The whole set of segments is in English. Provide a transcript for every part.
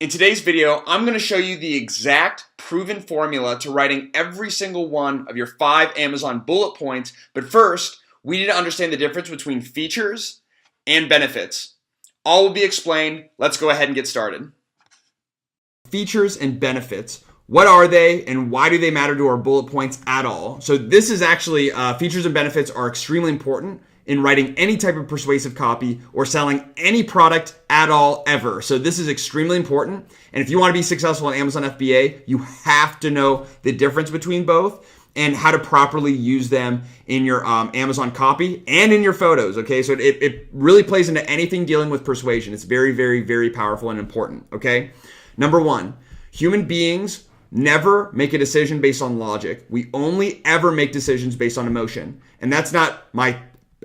In today's video, I'm going to show you the exact proven formula to writing every single one of your 5 Amazon bullet points. But first, we need to understand the difference between features and benefits. All will be explained. Let's go ahead and get started. Features and benefits. What are they and why do they matter to our bullet points at all? So this is actually, features and benefits are extremely important in writing any type of persuasive copy or selling any product at all ever. So this is extremely important. And if you want to be successful on Amazon FBA, you have to know the difference between both and how to properly use them in your Amazon copy and in your photos. Okay, so it really plays into anything dealing with persuasion. It's very, very, very powerful and important. Okay, number one, human beings never make a decision based on logic. We only ever make decisions based on emotion. And that's not my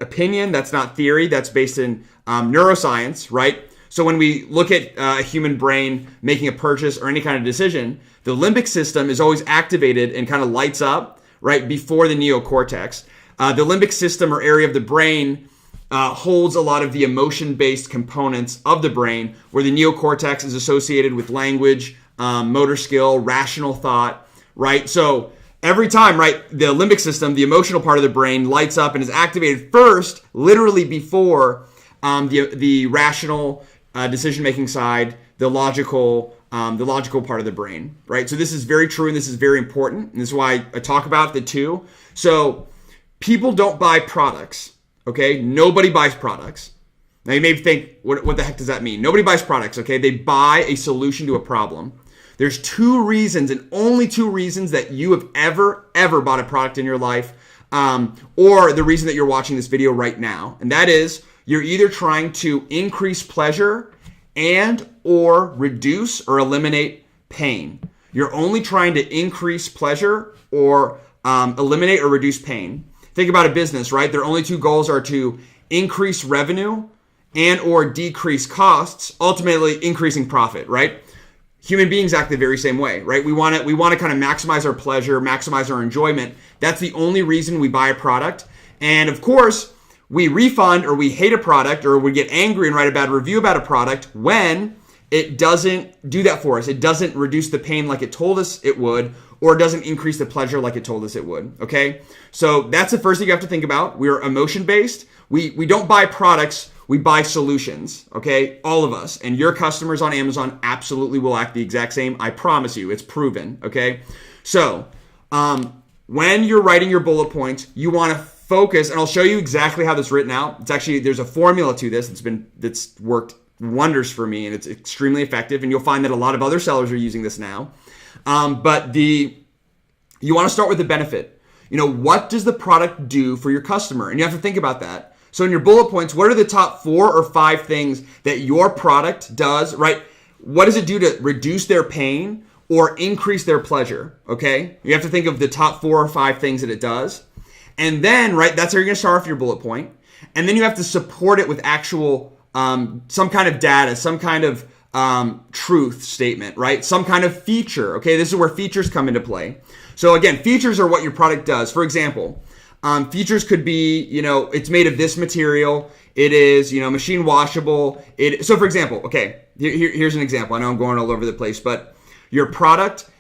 opinion, that's not theory, that's based in neuroscience, right? So when we look at a human brain making a purchase or any kind of decision, the limbic system is always activated and kind of lights up right before the neocortex. The limbic system or area of the brain holds a lot of the emotion-based components of the brain, where the neocortex is associated with language, motor skill, rational thought, right? So every time, right, the limbic system, the emotional part of the brain, lights up and is activated first, literally before the rational decision-making side, the logical part of the brain, right? So this is very true and this is very important. And this is why I talk about the two. So people don't buy products, okay? Nobody buys products. Now you may think, what the heck does that mean? Nobody buys products, okay? They buy a solution to a problem. There's 2 reasons and only 2 reasons that you have ever bought a product in your life, or the reason that you're watching this video right now. And that is, you're either trying to increase pleasure and or reduce or eliminate pain. You're only trying to increase pleasure or eliminate or reduce pain. Think about a business, right? Their only 2 goals are to increase revenue and or decrease costs, ultimately increasing profit, right? Human beings act the very same way, right? We want to kind of maximize our pleasure, maximize our enjoyment. That's the only reason we buy a product. And of course, we refund or we hate a product or we get angry and write a bad review about a product when it doesn't do that for us. It doesn't reduce the pain like it told us it would, or it doesn't increase the pleasure like it told us it would, okay? So that's the first thing you have to think about. We're emotion-based. We don't buy products, we buy solutions, okay? All of us. And your customers on Amazon absolutely will act the exact same. I promise you, it's proven, okay? So when you're writing your bullet points, you want to focus, and I'll show you exactly how this is written out. It's actually, there's a formula to this that's worked wonders for me, and it's extremely effective. And you'll find that a lot of other sellers are using this now. But you want to start with the benefit. You know, what does the product do for your customer? And you have to think about that. So in your bullet points, what are the top 4 or 5 things that your product does, right? What does it do to reduce their pain or increase their pleasure, okay? You have to think of the top 4 or 5 things that it does. And then, right, that's how you're going to start off your bullet point. And then you have to support it with actual, some kind of data, some kind of truth statement, right? Some kind of feature, okay? This is where features come into play. So again, features are what your product does. For example, features could be, you know, it's made of this material. It is, you know, machine washable. So for example, okay, here's an example. I know I'm going all over the place, but your product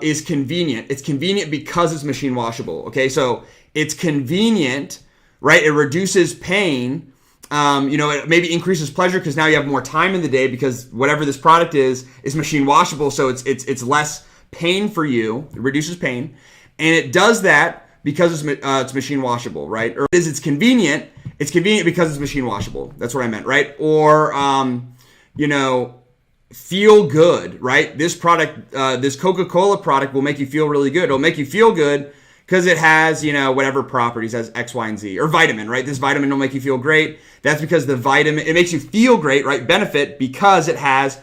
is convenient. It's convenient because it's machine washable. Okay, so it's convenient, right? It reduces pain. You know, it maybe increases pleasure because now you have more time in the day because whatever this product is machine washable. So it's less pain for you. It reduces pain, and it does that because it's machine washable, right? Or it's convenient. It's convenient because it's machine washable. That's what I meant, right? Or you know, feel good, right? This product, this Coca-Cola product will make you feel really good. It'll make you feel good because it has, you know, whatever properties, has X, Y, and Z. Or vitamin, right? This vitamin will make you feel great. That's because the vitamin, it makes you feel great, right? Benefit because it has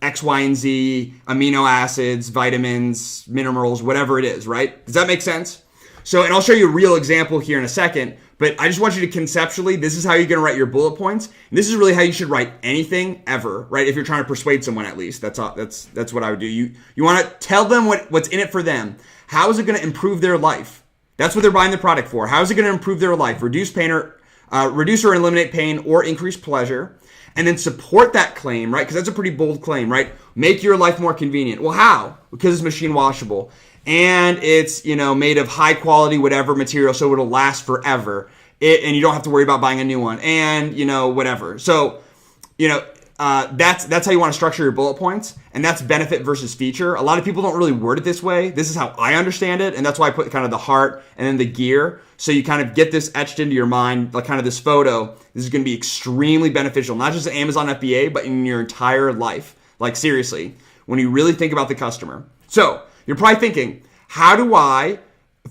X, Y, and Z, amino acids, vitamins, minerals, whatever it is, right? Does that make sense? So, and I'll show you a real example here in a second, but I just want you to conceptually, this is how you're going to write your bullet points. And this is really how you should write anything ever, right? If you're trying to persuade someone, at least, that's what I would do. You want to tell them what's in it for them. How is it going to improve their life? That's what they're buying the product for. How is it going to improve their life? Reduce pain or eliminate pain or increase pleasure. and then support that claim, right? Because that's a pretty bold claim, right? Make your life more convenient. Well, how? Because it's machine washable and it's, made of high quality, whatever material, so it'll last forever. And you don't have to worry about buying a new one and, whatever. So, that's how you want to structure your bullet points, and that's benefit versus feature. A lot of people don't really word it this way. This is how I understand it, and that's why I put kind of the heart and then the gear, so you kind of get this etched into your mind, like kind of this photo. This is going to be extremely beneficial, not just at Amazon FBA, but in your entire life. Like seriously, when you really think about the customer. So you're probably thinking, how do I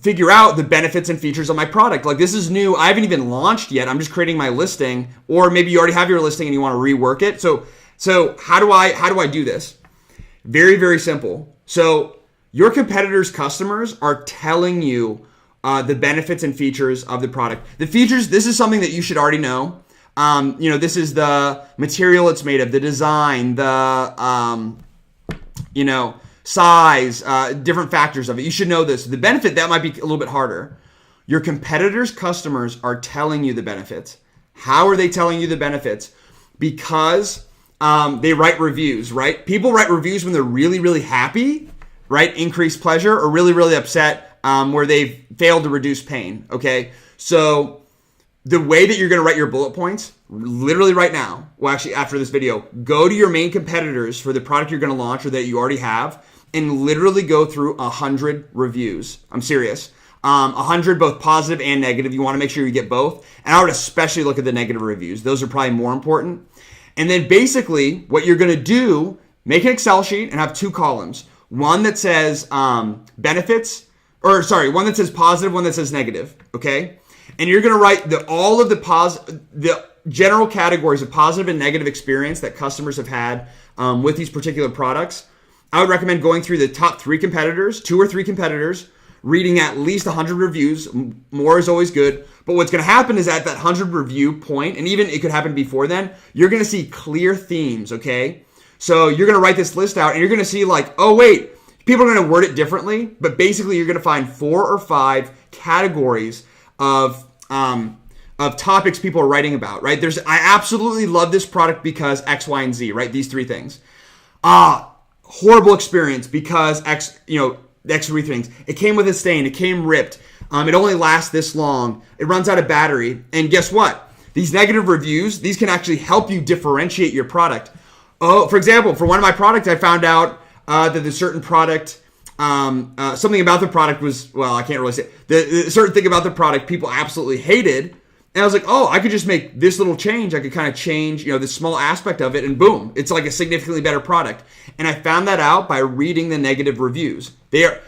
figure out the benefits and features of my product? Like, this is new. I haven't even launched yet. I'm just creating my listing, or maybe you already have your listing and you want to rework it. So how do I do this? Very, very simple. So your competitors' customers are telling you the benefits and features of the product. The features, this is something that you should already know. This is the material it's made of, the design, the size, different factors of it. You should know this. The benefit, that might be a little bit harder. Your competitors' customers are telling you the benefits. How are they telling you the benefits? Because they write reviews, right? People write reviews when they're really, really happy, right? Increased pleasure, or really, really upset, where they've failed to reduce pain, okay? So the way that you're going to write your bullet points, literally right now, well, actually after this video, go to your main competitors for the product you're going to launch or that you already have, and literally go through 100 reviews. I'm serious. 100, both positive and negative. You want to make sure you get both. And I would especially look at the negative reviews. Those are probably more important. And then basically what you're going to do, make an Excel sheet and have two columns. One that says one that says positive, one that says negative, okay? And you're going to write all of the general categories of positive and negative experience that customers have had with these particular products. I would recommend going through the top 2 or 3 competitors, reading at least 100 reviews. More is always good. But what's going to happen is at that 100 review point, and even it could happen before then, you're going to see clear themes, okay? So you're going to write this list out, and you're going to see like, oh wait, people are going to word it differently, but basically you're going to find 4 or 5 categories of topics people are writing about, right? I absolutely love this product because X, Y, and Z, right? These 3 things. Horrible experience because X, X 3 things. It came with a stain. It came ripped. It only lasts this long. It runs out of battery. And guess what? These negative reviews, these can actually help you differentiate your product. Oh, for example, for one of my products, I found out that the certain product, something about the product was, well, I can't really say it. The certain thing about the product people absolutely hated. And I was like, oh, I could just make this little change. I could kind of change, this small aspect of it, and boom, it's like a significantly better product. And I found that out by reading the negative reviews. They're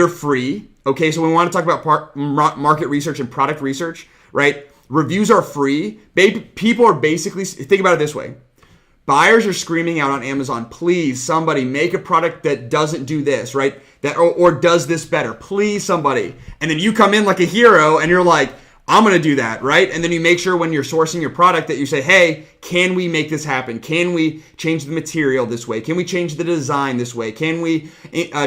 free. Okay, so when we want to talk about market research and product research, right? Reviews are free. People are basically, think about it this way. Buyers are screaming out on Amazon, please, somebody make a product that doesn't do this, right? Or does this better. Please, somebody. And then you come in like a hero and you're like, I'm going to do that, right? And then you make sure when you're sourcing your product that you say, hey, can we make this happen? Can we change the material this way? Can we change the design this way? Can we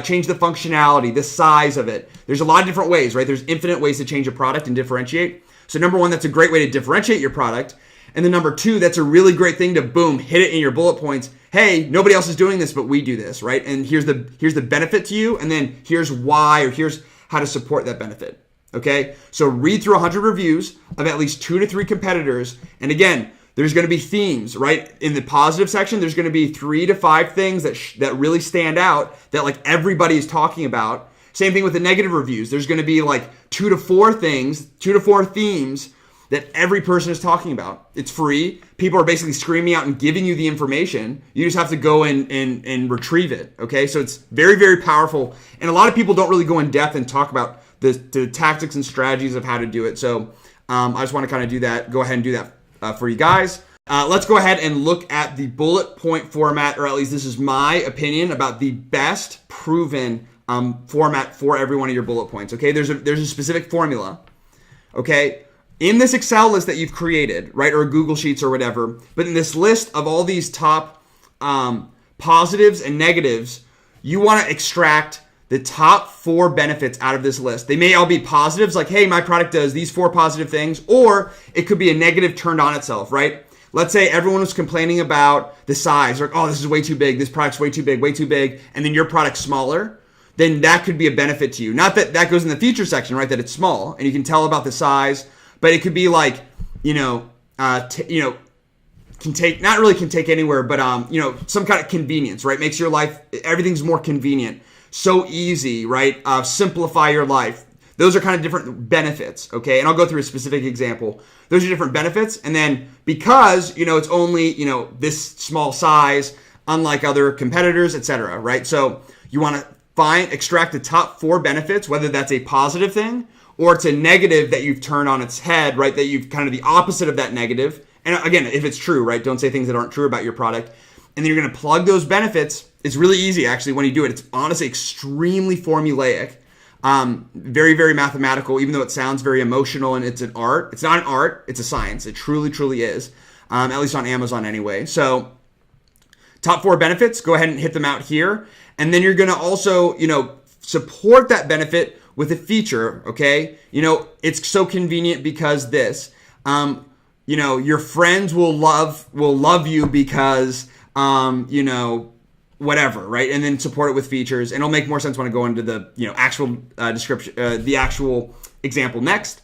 change the functionality, the size of it? There's a lot of different ways, right? There's infinite ways to change a product and differentiate. So number 1, that's a great way to differentiate your product. And then number 2, that's a really great thing to, boom, hit it in your bullet points. Hey, nobody else is doing this, but we do this, right? And here's the benefit to you, and then here's why, or here's how to support that benefit. Okay, so read through 100 reviews of at least 2 to 3 competitors. And again, there's going to be themes, right? In the positive section, there's going to be 3 to 5 things that really stand out that like everybody is talking about. Same thing with the negative reviews. There's going to be like 2 to 4 things, 2 to 4 themes that every person is talking about. It's free. People are basically screaming out and giving you the information. You just have to go and retrieve it. Okay, so it's very, very powerful. And a lot of people don't really go in depth and talk about the tactics and strategies of how to do it. So I just want to kind of do that. Go ahead and do that for you guys. Let's go ahead and look at the bullet point format, or at least this is my opinion about the best proven format for every one of your bullet points. Okay, there's a specific formula. Okay, in this Excel list that you've created, right, or Google Sheets or whatever, but in this list of all these top positives and negatives, you want to extract the top 4 benefits out of this list. They may all be positives, like, hey, my product does these 4 positive things, or it could be a negative turned on itself, right? let's say everyone was complaining about the size, like, oh, this is way too big, this product's way too big, and then your product's smaller, then that could be a benefit to you. Not that that goes in the feature section, right? That it's small and you can tell about the size, but it could be like, can take, not really can take anywhere, but some kind of convenience, right? Makes your life, everything's more convenient, so easy, right? Simplify your life. Those are kind of different benefits, okay? And I'll go through a specific example. Those are different benefits, and then because it's only this small size, unlike other competitors, etc., right? So you want to extract the top 4 benefits, whether that's a positive thing or it's a negative that you've turned on its head, right? That you've kind of the opposite of that negative. And again, if it's true, right? Don't say things that aren't true about your product. And then you're going to plug those benefits. It's really easy, actually, when you do it. It's honestly extremely formulaic, very, very mathematical, even though it sounds very emotional and it's an art. It's not an art. It's a science. It truly, truly is, at least on Amazon anyway. So top 4 benefits, go ahead and hit them out here. And then you're going to also, support that benefit with a feature, okay? It's so convenient because this. Your friends will love you because, whatever, right? And then support it with features. And it'll make more sense when I go into the, actual description, the actual example next.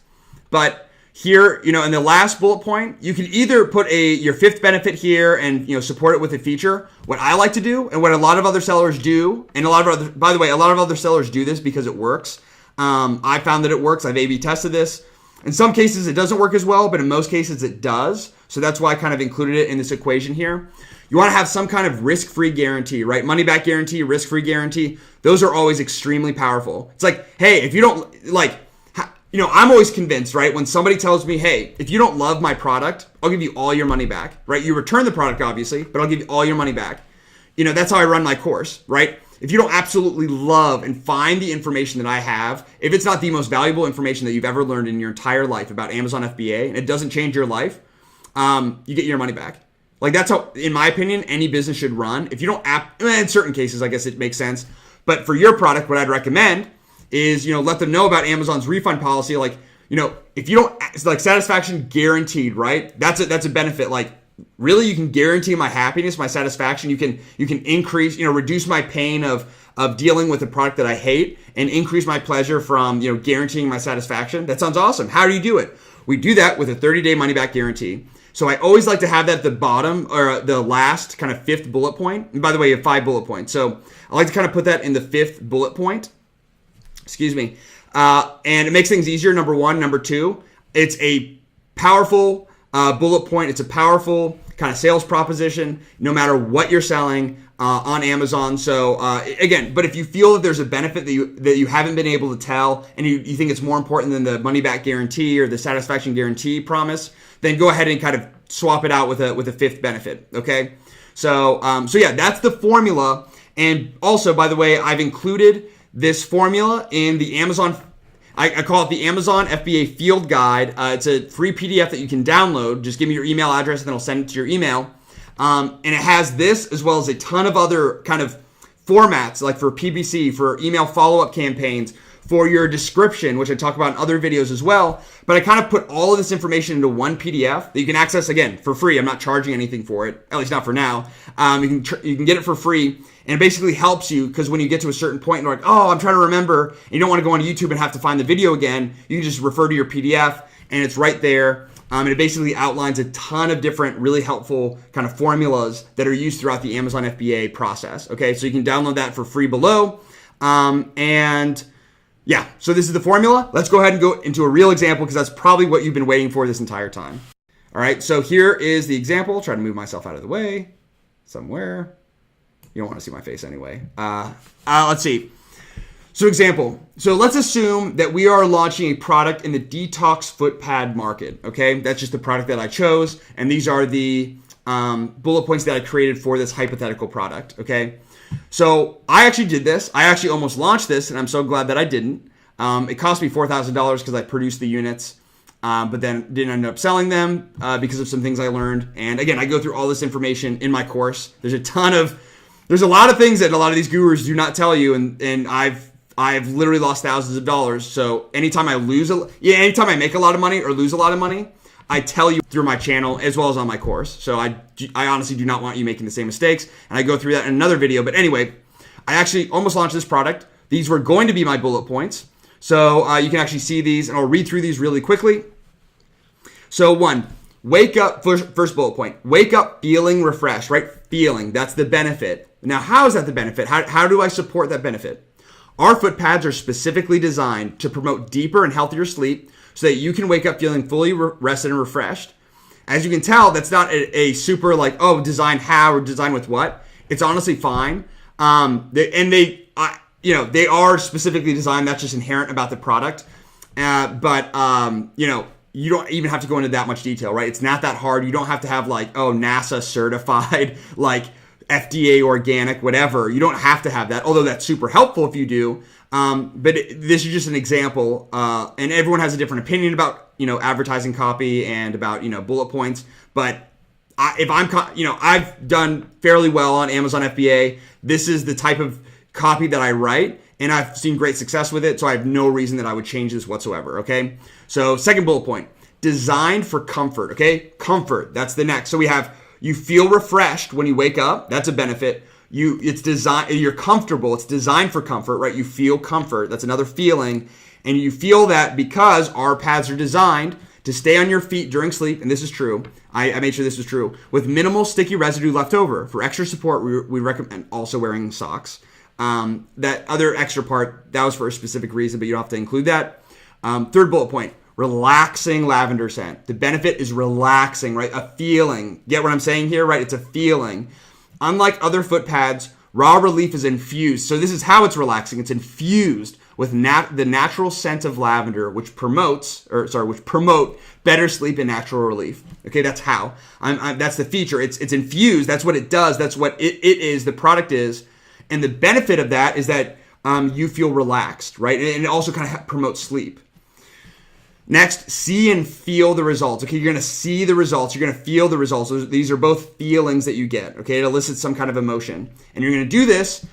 But here, in the last bullet point, you can either put your 5th benefit here and, support it with a feature. What I like to do, and what a lot of other sellers do, and by the way, a lot of other sellers do this because it works. I found that it works. I've A/B tested this. In some cases, it doesn't work as well, but in most cases, it does. So that's why I kind of included it in this equation here. You want to have some kind of risk-free guarantee, right? Money-back guarantee, risk-free guarantee. Those are always extremely powerful. It's like, hey, if you don't, I'm always convinced, right? When somebody tells me, hey, if you don't love my product, I'll give you all your money back, right? You return the product, obviously, but I'll give you all your money back. That's how I run my course, right? If you don't absolutely love and find the information that I have, if it's not the most valuable information that you've ever learned in your entire life about Amazon FBA, and it doesn't change your life, you get your money back. Like, that's how, in my opinion, any business should run. If you don't, in certain cases, I guess it makes sense. But for your product, what I'd recommend is, let them know about Amazon's refund policy. Like, if you don't, it's like satisfaction guaranteed, right? That's a benefit. Like, really, you can guarantee my happiness, my satisfaction. You can increase, reduce my pain of dealing with a product that I hate and increase my pleasure from, guaranteeing my satisfaction. That sounds awesome. How do you do it? We do that with a 30-day money-back guarantee. So I always like to have that at the bottom or the last kind of 5th bullet point. And by the way, you have 5 bullet points. So I like to kind of put that in the 5th bullet point. Excuse me. And it makes things easier, number 1. Number 2, it's a powerful bullet point. It's a powerful kind of sales proposition, no matter what you're selling on Amazon. So again, but if you feel that there's a benefit that you haven't been able to tell, and you think it's more important than the money back guarantee or the satisfaction guarantee promise, then go ahead and kind of swap it out with a 5th benefit. Okay. So yeah, that's the formula. And also, by the way, I've included this formula in the Amazon. I call it the Amazon FBA Field Guide. It's a free PDF that you can download. Just give me your email address and then I'll send it to your email. And it has this as well as a ton of other kind of formats, like for PPC, for email follow-up campaigns, for your description, which I talk about in other videos as well. But I kind of put all of this information into one PDF that you can access, again, for free. I'm not charging anything for it, at least not for now. You can get it for free. And it basically helps you because when you get to a certain point and you're like, oh, I'm trying to remember, and you don't want to go on YouTube and have to find the video again, you can just refer to your PDF and it's right there. And it basically outlines a ton of different really helpful kind of formulas that are used throughout the Amazon FBA process. Okay, so you can download that for free below. And yeah, so this is the formula. Let's go ahead and go into a real example because that's probably what you've been waiting for this entire time. All right, so here is the example. Try to move myself out of the way somewhere. You don't want to see my face anyway. Let's see. So example. So let's assume that we are launching a product in the detox foot pad market. Okay, that's just the product that I chose. And these are the bullet points that I created for this hypothetical product. Okay. So I actually did this. I actually almost launched this, and I'm so glad that I didn't. It cost me $4,000 because I produced the units, but then didn't end up selling them because of some things I learned. And again, I go through all this information in my course. There's a lot of things that a lot of these gurus do not tell you, and I've literally lost thousands of dollars. So anytime I make a lot of money or lose a lot of money, I tell you through my channel as well as on my course. So I honestly do not want you making the same mistakes. And I go through that in another video. But anyway, I actually almost launched this product. These were going to be my bullet points. So you can actually see these, and I'll read through these really quickly. So 1, wake up, first bullet point, wake up feeling refreshed, right? Feeling, that's the benefit. Now, how is that the benefit? How do I support that benefit? Our foot pads are specifically designed to promote deeper and healthier sleep so that you can wake up feeling fully rested and refreshed. As you can tell, that's not a super like, oh, design how or design with what. It's honestly fine. They are specifically designed. That's just inherent about the product. You don't even have to go into that much detail, right? It's not that hard. You don't have to have like, oh, NASA certified, like FDA organic, whatever. You don't have to have that, although that's super helpful if you do. This is just an example, and everyone has a different opinion about, advertising copy and about, bullet points. But I've done fairly well on Amazon FBA. This is the type of copy that I write, and I've seen great success with it, so I have no reason that I would change this whatsoever, okay? So second bullet point, designed for comfort, okay? Comfort, that's the next. So we have, you feel refreshed when you wake up. That's a benefit. You're comfortable. It's designed for comfort, right? You feel comfort. That's another feeling. And you feel that because our pads are designed to stay on your feet during sleep, and this is true. I made sure this was true. With minimal sticky residue left over. For extra support, we recommend also wearing socks. That other extra part, that was for a specific reason, but you don't have to include that. Third bullet point, relaxing lavender scent. The benefit is relaxing, right? A feeling. Get what I'm saying here, right? It's a feeling. Unlike other foot pads, Raw Relief is infused. So this is how it's relaxing. It's infused with the natural scent of lavender, which promote better sleep and natural relief. Okay, that's how. That's the feature. It's infused. That's what it does. That's what it is. The product is. And the benefit of that is that you feel relaxed, right? And it also kind of promotes sleep. Next, see and feel the results. Okay, you're going to see the results. You're going to feel the results. These are both feelings that you get. Okay, it elicits some kind of emotion, and you're going to do this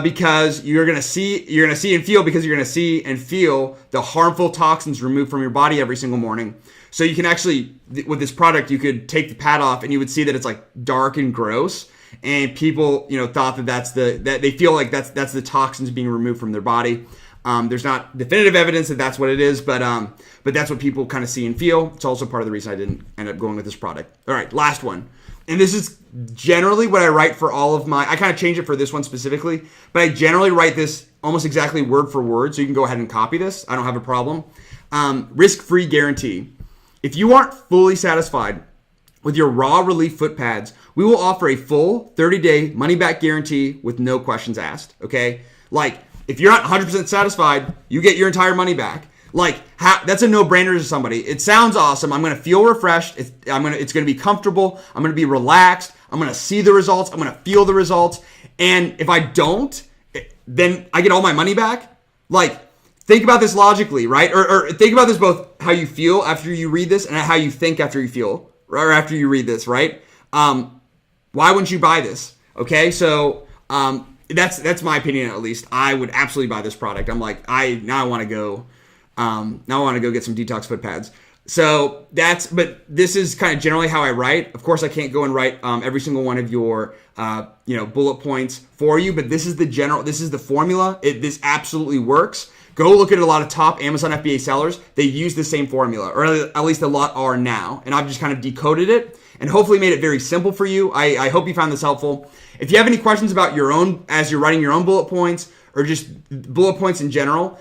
because you're going to see and feel because you're going to see and feel the harmful toxins removed from your body every single morning. So you can actually, with this product, you could take the pad off, and you would see that it's like dark and gross. And people, thought that they feel like that's the toxins being removed from their body. There's not definitive evidence that that's what it is, but that's what people kind of see and feel. It's also part of the reason I didn't end up going with this product. All right, last one. And this is generally what I write for all of I kind of change it for this one specifically, but I generally write this almost exactly word for word, so you can go ahead and copy this. I don't have a problem. Risk-free guarantee. If you aren't fully satisfied with your Raw Relief foot pads, we will offer a full 30-day money-back guarantee with no questions asked, okay? Like, if you're not 100% satisfied, you get your entire money back. Like, that's a no-brainer to somebody. It sounds awesome. I'm going to feel refreshed. It's going to be comfortable. I'm going to be relaxed. I'm going to see the results. I'm going to feel the results. And if I don't, then I get all my money back. Like, think about this logically, right? Or think about this both how you feel after you read this and how you think after you feel, or after you read this, right? Why wouldn't you buy this? Okay, so that's my opinion at least. I would absolutely buy this product. I'm like, now I want to go get some detox foot pads. So but this is kind of generally how I write. Of course, I can't go and write every single one of your bullet points for you, but this is the formula. This absolutely works. Go look at a lot of top Amazon FBA sellers. They use the same formula, or at least a lot are now. And I've just kind of decoded it and hopefully made it very simple for you. I hope you found this helpful. If you have any questions about your own, as you're writing your own bullet points, or just bullet points in general,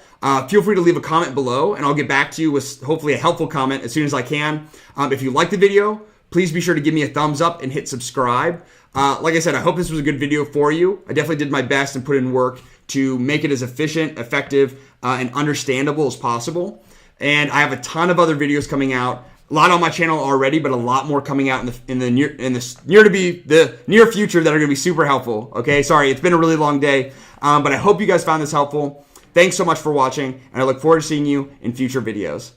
feel free to leave a comment below, and I'll get back to you with hopefully a helpful comment as soon as I can. If you like the video, please be sure to give me a thumbs up and hit subscribe. Like I said, I hope this was a good video for you. I definitely did my best and put in work to make it as efficient, effective, and understandable as possible. And I have a ton of other videos coming out. A lot on my channel already, but a lot more coming out in the near future that are going to be super helpful. Okay, sorry, it's been a really long day, but I hope you guys found this helpful. Thanks so much for watching, and I look forward to seeing you in future videos.